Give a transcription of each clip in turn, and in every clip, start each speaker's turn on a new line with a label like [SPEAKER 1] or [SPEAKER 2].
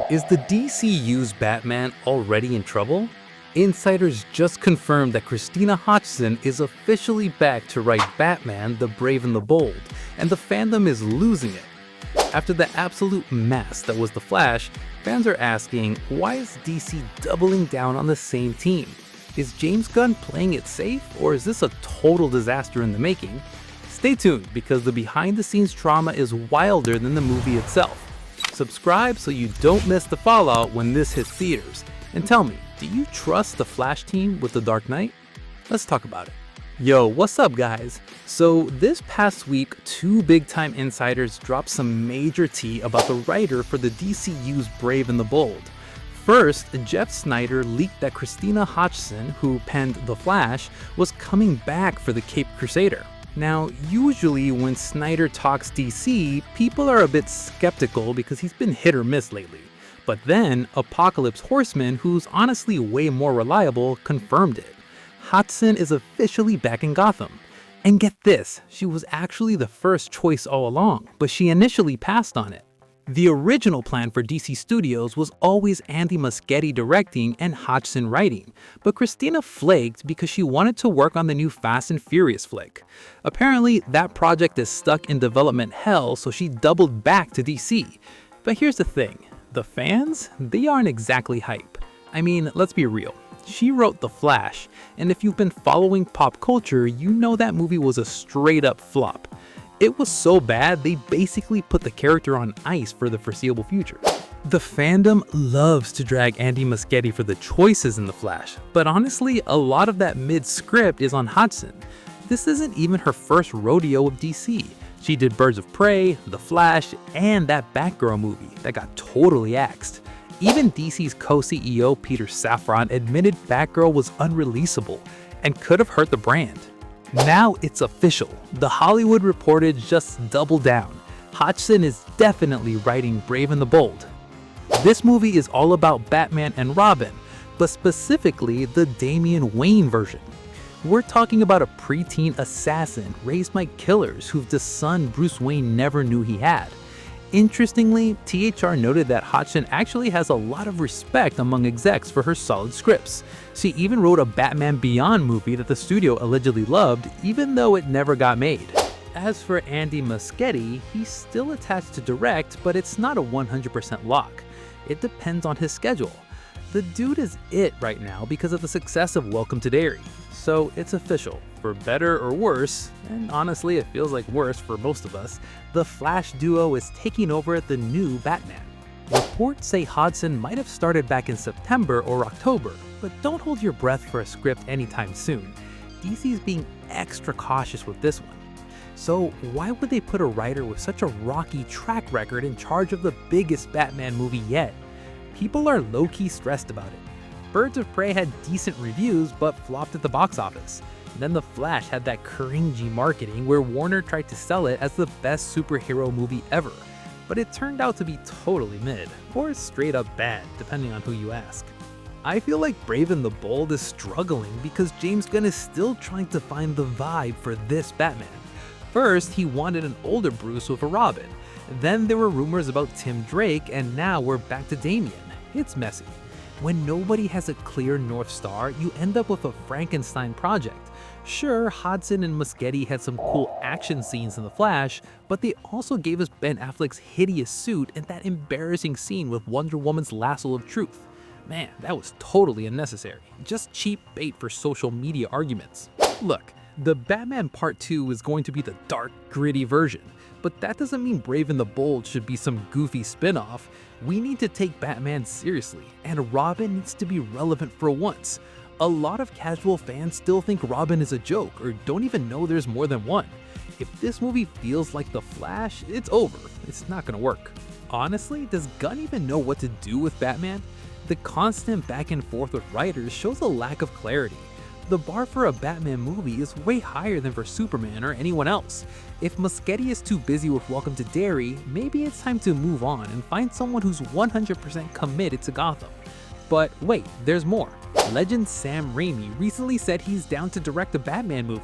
[SPEAKER 1] Is the DCU's Batman already in trouble? Insiders just confirmed that Christina Hodson is officially back to write Batman: The Brave and the Bold, and the fandom is losing it. After the absolute mess that was The Flash, fans are asking, why is DC doubling down on the same team? Is James Gunn playing it safe, or is this a total disaster in the making? Stay tuned, because the behind-the-scenes drama is wilder than the movie itself. Subscribe so you don't miss the fallout when this hits theaters. And tell me, do you trust the Flash team with The Dark Knight? Let's talk about it. Yo, what's up guys? So this past week, two big-time insiders dropped some major tea about the writer for the DCU's Brave and the Bold. First, Jeff Snyder leaked that Christina Hodson, who penned The Flash, was coming back for the Caped Crusader. Now, usually when Snyder talks DC, people are a bit skeptical because he's been hit or miss lately. But then, Apocalypse Horseman, who's honestly way more reliable, confirmed it. Hodson is officially back in Gotham. And get this, she was actually the first choice all along, but she initially passed on it. The original plan for DC Studios was always Andy Muschietti directing and Hodson writing, but Christina flaked because she wanted to work on the new Fast and Furious flick. Apparently, that project is stuck in development hell, so she doubled back to DC. But here's the thing, the fans, they aren't exactly hype. I mean, let's be real. She wrote The Flash, and if you've been following pop culture, you know that movie was a straight up flop. It was so bad, they basically put the character on ice for the foreseeable future. The fandom loves to drag Andy Muschietti for the choices in The Flash, but honestly, a lot of that mid-script is on Hodson. This isn't even her first rodeo with DC. She did Birds of Prey, The Flash, and that Batgirl movie that got totally axed. Even DC's co-CEO Peter Safran admitted Batgirl was unreleasable and could have hurt the brand. Now it's official. The Hollywood Reporter just doubled down. Hodson is definitely writing Brave and the Bold. This movie is all about Batman and Robin, but specifically the Damian Wayne version. We're talking about a preteen assassin raised by killers who the son Bruce Wayne never knew he had. Interestingly, THR noted that Hodson actually has a lot of respect among execs for her solid scripts. She even wrote a Batman Beyond movie that the studio allegedly loved, even though it never got made. As for Andy Muschietti, he's still attached to direct, but it's not a 100% lock. It depends on his schedule. The dude is it right now because of the success of Welcome to Derry. So it's official. For better or worse, and honestly it feels like worse for most of us, the Flash duo is taking over the new Batman. Reports say Hodson might have started back in September or October, but don't hold your breath for a script anytime soon. DC's being extra cautious with this one. So why would they put a writer with such a rocky track record in charge of the biggest Batman movie yet? People are low-key stressed about it. Birds of Prey had decent reviews but flopped at the box office. Then The Flash had that cringy marketing where Warner tried to sell it as the best superhero movie ever. But it turned out to be totally mid, or straight up bad, depending on who you ask. I feel like Brave and the Bold is struggling because James Gunn is still trying to find the vibe for this Batman. First, he wanted an older Bruce with a Robin. Then there were rumors about Tim Drake, and now we're back to Damian. It's messy. When nobody has a clear North Star, you end up with a Frankenstein project. Sure, Hodson and Muschietti had some cool action scenes in The Flash, but they also gave us Ben Affleck's hideous suit and that embarrassing scene with Wonder Woman's lasso of truth. Man, that was totally unnecessary. Just cheap bait for social media arguments. Look, the Batman Part 2 is going to be the dark, gritty version, but that doesn't mean Brave and the Bold should be some goofy spin-off. We need to take Batman seriously, and Robin needs to be relevant for once. A lot of casual fans still think Robin is a joke or don't even know there's more than one. If this movie feels like The Flash, it's over. It's not gonna work. Honestly, does Gunn even know what to do with Batman? The constant back and forth with writers shows a lack of clarity. The bar for a Batman movie is way higher than for Superman or anyone else. If Muschietti is too busy with Welcome to Derry, maybe it's time to move on and find someone who's 100% committed to Gotham. But wait, there's more. Legend Sam Raimi recently said he's down to direct a Batman movie.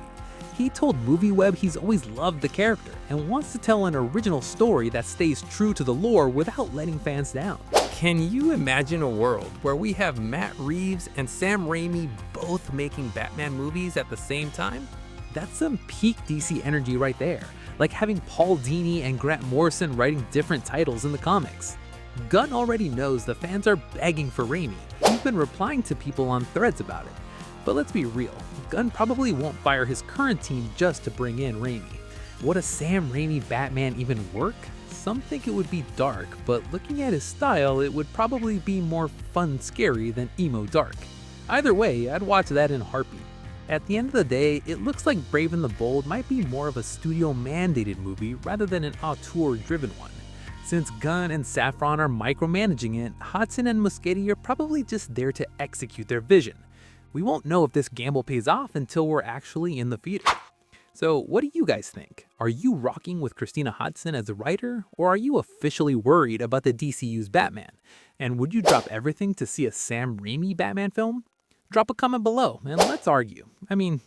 [SPEAKER 1] he told MovieWeb he's always loved the character and wants to tell an original story that stays true to the lore without letting fans down.
[SPEAKER 2] Can you imagine a world where we have Matt Reeves and Sam Raimi both making Batman movies at the same time?
[SPEAKER 1] That's some peak DC energy right there, like having Paul Dini and Grant Morrison writing different titles in the comics. Gunn already knows the fans are begging for Raimi. He's been replying to people on threads about it. But let's be real, Gunn probably won't fire his current team just to bring in Raimi. Would a Sam Raimi Batman even work? Some think it would be dark, but looking at his style, it would probably be more fun scary than emo dark. Either way, I'd watch that in a heartbeat. At the end of the day, it looks like Brave and the Bold might be more of a studio-mandated movie rather than an auteur-driven one. Since Gunn and Safran are micromanaging it, Hodson and Muschietti are probably just there to execute their vision. We won't know if this gamble pays off until we're actually in the theater. So what do you guys think? Are you rocking with Christina Hodson as a writer, or are you officially worried about the DCU's Batman? And would you drop everything to see a Sam Raimi Batman film? Drop a comment below and let's argue.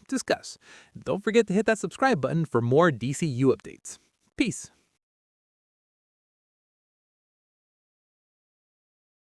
[SPEAKER 1] Discuss. Don't forget to hit that subscribe button for more DCU updates. Peace.